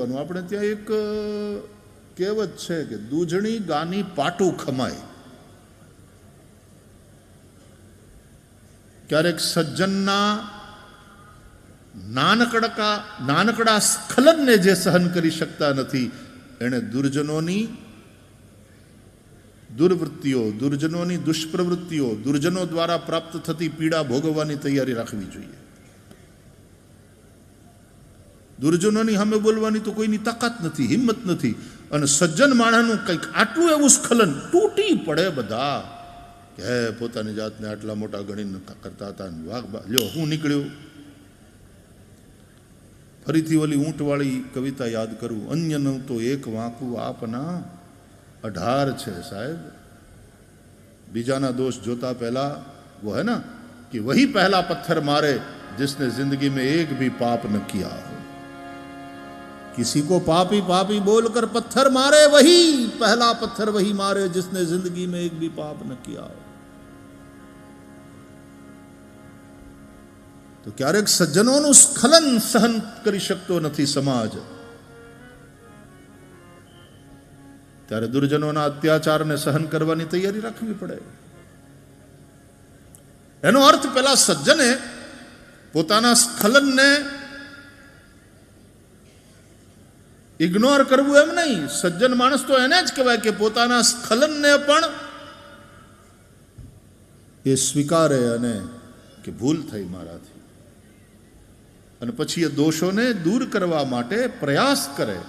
કરવાનું. આપણે ત્યાં એક કહેવત છે કે દૂધણી ગાની પાટું ખમાય. ક્યારેક સજ્જનના નાનકડા સ્ખલનને જે સહન કરી શકતા નથી એણે દુર્જનોની દુર્વૃત્તિઓ, દુર્જનોની દુષ્પ્રવૃત્તિઓ, દુર્જનો દ્વારા પ્રાપ્ત થતી પીડા ભોગવવાની તૈયારી રાખવી જોઈએ. દુર્જનોની સામે બોલવાની તો કોઈની તાકાત નથી, હિંમત નથી. અને સજ્જન માણસનું કંઈક આટલું એવું સ્ખલન તૂટી પડે બધા કે પોતાની જાતને આટલા મોટા ગણીને કરતા હતા. લ્યો હું નીકળ્યો. ફરીથી ઓલી ઊંટવાળી કવિતા યાદ કરું. અન્યનું તો એક વાંકું આપના 18 છે સાહેબ. બીજાના દોષ જોતા पहला वो है ना कि वही पहला पत्थर मारे जिसने जिंदगी में एक भी पाप न किया हो. किसी को पापी पापी बोलकर पत्थर मारे, वही पहला पत्थर वही मारे जिसने जिंदगी में एक भी पाप न किया हो. તો ક્યારેક સજ્જનોનું સ્ખલન સહન કરી શકતો નથી સમાજ, ત્યારે દુર્જનોના અત્યાચારને સહન કરવાની તૈયારી રાખવી પડે. એનો અર્થ પેલા સજ્જને પોતાના સ્ખલનને ઇગ્નોર કરવું એમ નહીં. સજ્જન માણસ તો એને જ કહેવાય કે પોતાના સ્ખલનને પણ એ સ્વીકારે અને કે ભૂલ થઈ મારાથી, અને પછી એ દોષોને દૂર કરવા માટે પ્રયાસ કરે.